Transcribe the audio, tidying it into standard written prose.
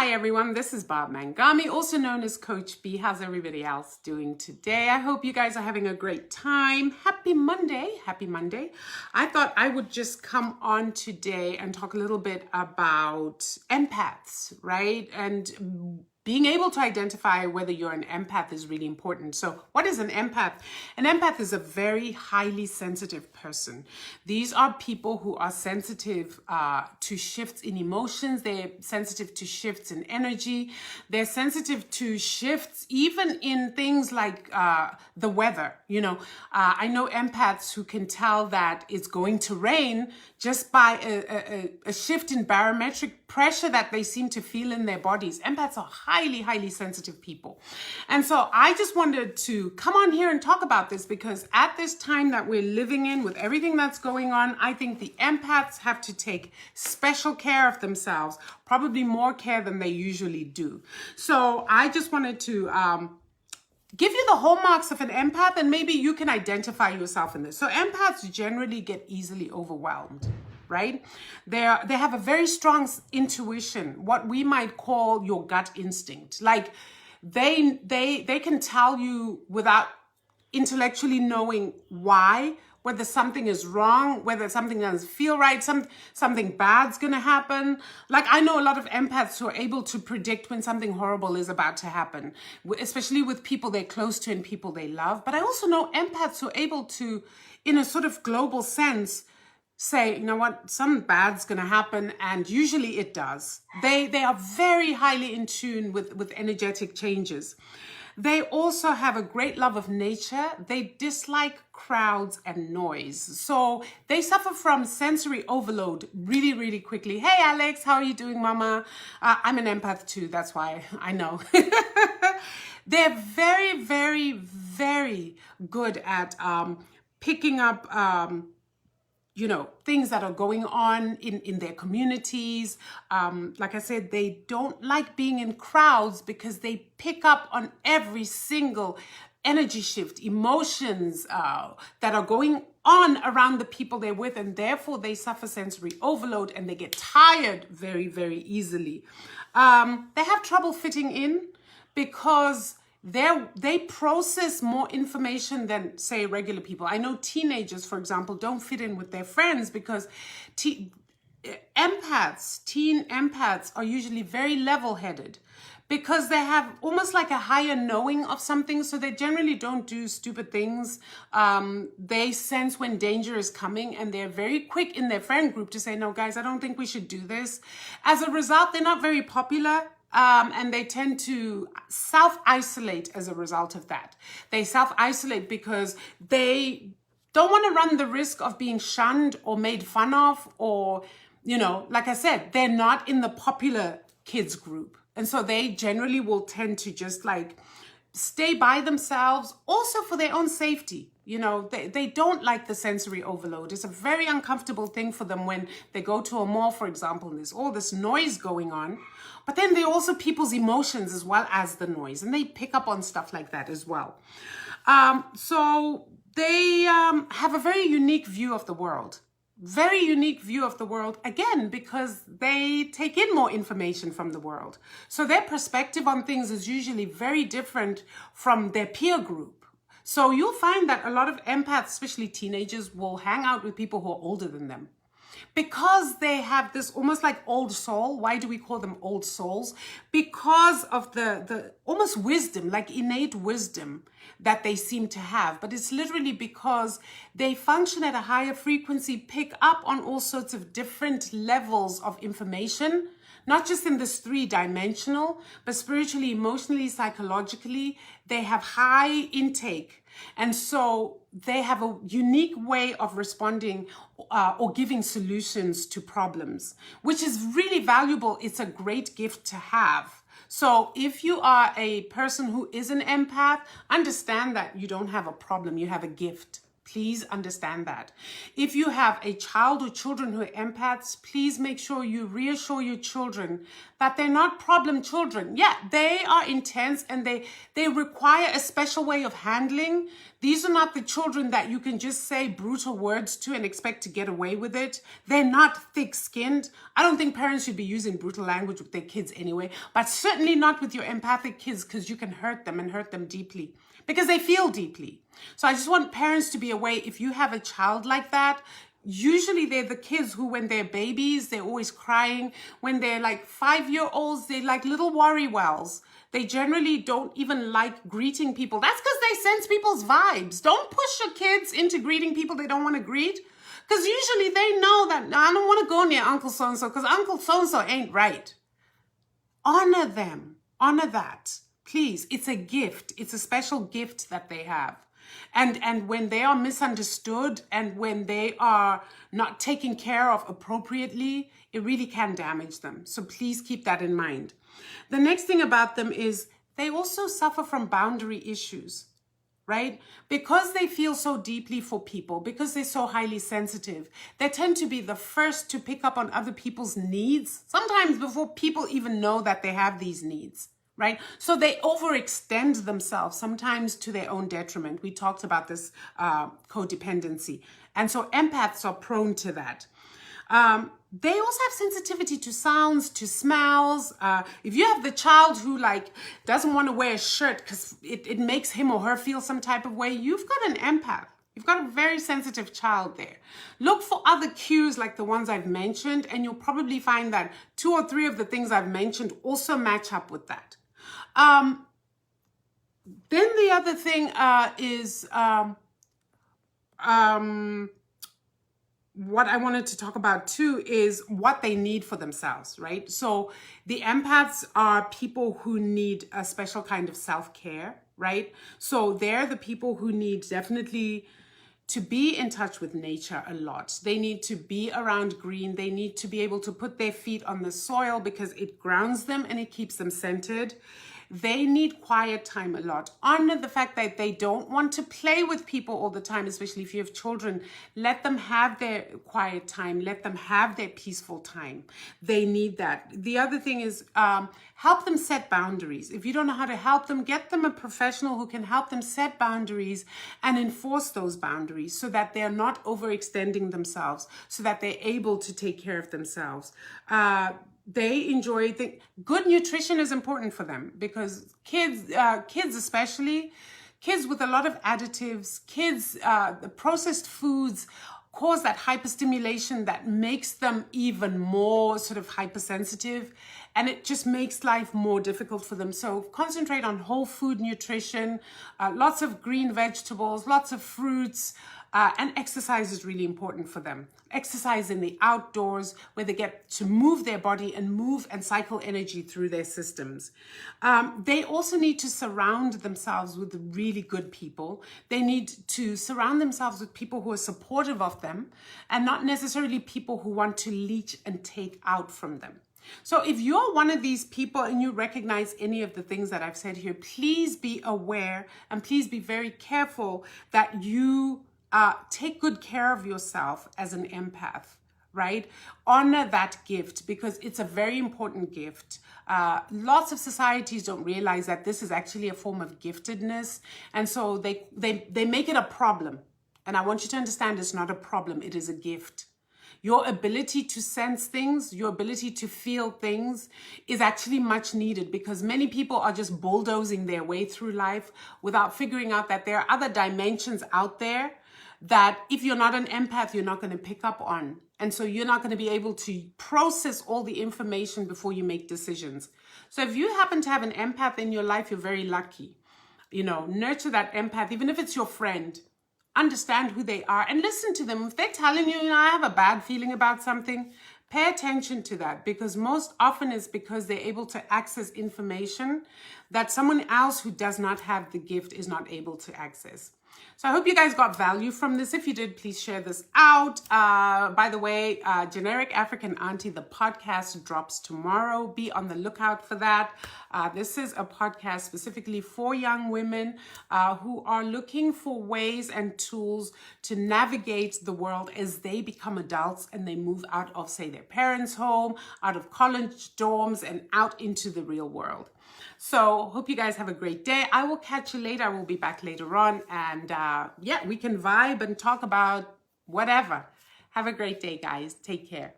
Hi everyone, this is Bob Mangami, also known as Coach B. How's everybody else doing today? I hope you guys are having a great time. Happy Monday, happy Monday. I thought I would just come on today and talk a little bit about empaths, right? And being able to identify whether you're an empath is really important. So what is an empath? An empath is a very highly sensitive person. These are people who are sensitive to shifts in emotions. They're sensitive to shifts in energy. They're sensitive to shifts even in things like the weather. I know empaths who can tell that it's going to rain just by a shift in barometric pressure that they seem to feel in their bodies. Empaths are highly sensitive people. And so I just wanted to come on here and talk about this because at this time that we're living in with everything that's going on, I think the empaths have to take special care of themselves, probably more care than they usually do. So I just wanted to give you the hallmarks of an empath, and maybe you can identify yourself in this. So empaths generally get easily overwhelmed, right? They have a very strong intuition, what we might call your gut instinct. Like they can tell you without intellectually knowing why, whether something is wrong, whether something doesn't feel right, something bad's gonna happen. Like I know a lot of empaths who are able to predict when something horrible is about to happen, especially with people they're close to and people they love. But I also know empaths who are able to, in a sort of global sense, say, you know what, something bad's gonna happen, and usually it does. They are very highly in tune with energetic changes. They also have a great love of nature. They dislike crowds and noise. So they suffer from sensory overload really quickly. Hey, Alex, how are you doing, mama? I'm an empath too, that's why I know. They're very good at picking up things that are going on in their communities. Like I said, they don't like being in crowds because they pick up on every single energy shift, emotions that are going on around the people they're with, and therefore they suffer sensory overload and they get tired very easily. They have trouble fitting in because they process more information than, say, regular people. I know teenagers, for example, don't fit in with their friends because teen empaths are usually very level-headed because they have almost like a higher knowing of something, so they generally don't do stupid things. They sense when danger is coming, and they're very quick in their friend group to say, no, guys, I don't think we should do this. As a result, they're not very popular. And they tend to self-isolate as a result of that. They self-isolate because they don't want to run the risk of being shunned or made fun of, or, like I said, they're not in the popular kids group. And so they generally will tend to just like stay by themselves, also for their own safety. They don't like the sensory overload. It's a very uncomfortable thing for them when they go to a mall, for example, and there's all this noise going on. But then there are also people's emotions as well as the noise, and they pick up on stuff like that as well. So they have a very unique view of the world. Very unique view of the world, again, because they take in more information from the world. So their perspective on things is usually very different from their peer group. So you'll find that a lot of empaths, especially teenagers, will hang out with people who are older than them because they have this almost like old soul. Why do we call them old souls? Because of the almost wisdom, like innate wisdom that they seem to have. But it's literally because they function at a higher frequency, pick up on all sorts of different levels of information, not just in this three-dimensional, but spiritually, emotionally, psychologically. They have high intake. And so they have a unique way of responding or giving solutions to problems, which is really valuable. It's a great gift to have. So if you are a person who is an empath, understand that you don't have a problem, you have a gift. Please understand that. If you have a child or children who are empaths, please make sure you reassure your children that they're not problem children. Yeah, they are intense and they require a special way of handling. These are not the children that you can just say brutal words to and expect to get away with it. They're not thick-skinned. I don't think parents should be using brutal language with their kids anyway, but certainly not with your empathic kids, because you can hurt them and hurt them deeply because they feel deeply. So I just want parents to be aware, if you have a child like that, usually they're the kids who, when they're babies, they're always crying. When they're like 5-year-olds, they're like little worry wells. They generally don't even like greeting people. That's because they sense people's vibes. Don't push your kids into greeting people they don't want to greet. Because usually they know that, I don't want to go near Uncle So-and-so because Uncle So-and-so ain't right. Honor them. Honor that. Please. It's a gift. It's a special gift that they have. And when they are misunderstood and when they are not taken care of appropriately, it really can damage them. So please keep that in mind. The next thing about them is they also suffer from boundary issues, right? Because they feel so deeply for people, because they're so highly sensitive, they tend to be the first to pick up on other people's needs, sometimes before people even know that they have these needs. Right? So they overextend themselves, sometimes to their own detriment. We talked about this codependency. And so empaths are prone to that. They also have sensitivity to sounds, to smells. If you have the child who doesn't want to wear a shirt because it makes him or her feel some type of way, you've got an empath. You've got a very sensitive child there. Look for other cues like the ones I've mentioned, and you'll probably find that 2 or 3 of the things I've mentioned also match up with that. Then the other thing is what I wanted to talk about too is what they need for themselves, right? So the empaths are people who need a special kind of self-care, right? So they're the people who need definitely to be in touch with nature a lot. They need to be around green. They need to be able to put their feet on the soil because it grounds them and it keeps them centered. They need quiet time a lot. Honor the fact that they don't want to play with people all the time, especially if you have children. Let them have their quiet time. Let them have their peaceful time. They need that. The other thing is help them set boundaries. If you don't know how to help them, get them a professional who can help them set boundaries and enforce those boundaries so that they're not overextending themselves, so that they're able to take care of themselves. They enjoy good nutrition is important for them because kids especially, kids with a lot of additives, the processed foods cause that hyperstimulation that makes them even more sort of hypersensitive, and it just makes life more difficult for them. So concentrate on whole food nutrition, lots of green vegetables, lots of fruits, and exercise is really important for them. Exercise in the outdoors where they get to move their body and move and cycle energy through their systems. They also need to surround themselves with really good people. They need to surround themselves with people who are supportive of them and not necessarily people who want to leech and take out from them. So if you're one of these people and you recognize any of the things that I've said here, please be aware and please be very careful that you take good care of yourself as an empath, right? Honor that gift because it's a very important gift. Lots of societies don't realize that this is actually a form of giftedness. And so they make it a problem. And I want you to understand it's not a problem. It is a gift. Your ability to sense things, your ability to feel things is actually much needed because many people are just bulldozing their way through life without figuring out that there are other dimensions out there that if you're not an empath, you're not going to pick up on. And so you're not going to be able to process all the information before you make decisions. So if you happen to have an empath in your life, you're very lucky. You know, nurture that empath, even if it's your friend. Understand who they are and listen to them. If they're telling you, I have a bad feeling about something, pay attention to that because most often it's because they're able to access information that someone else who does not have the gift is not able to access. So I hope you guys got value from this. If you did, please share this out. By the way, Generic African Auntie, the podcast drops tomorrow. Be on the lookout for that. This is a podcast specifically for young women who are looking for ways and tools to navigate the world as they become adults and they move out of, say, their parents' home, out of college dorms, and out into the real world. So hope you guys have a great day. I will catch you later. I will be back later on. And yeah, we can vibe and talk about whatever. Have a great day, guys. Take care.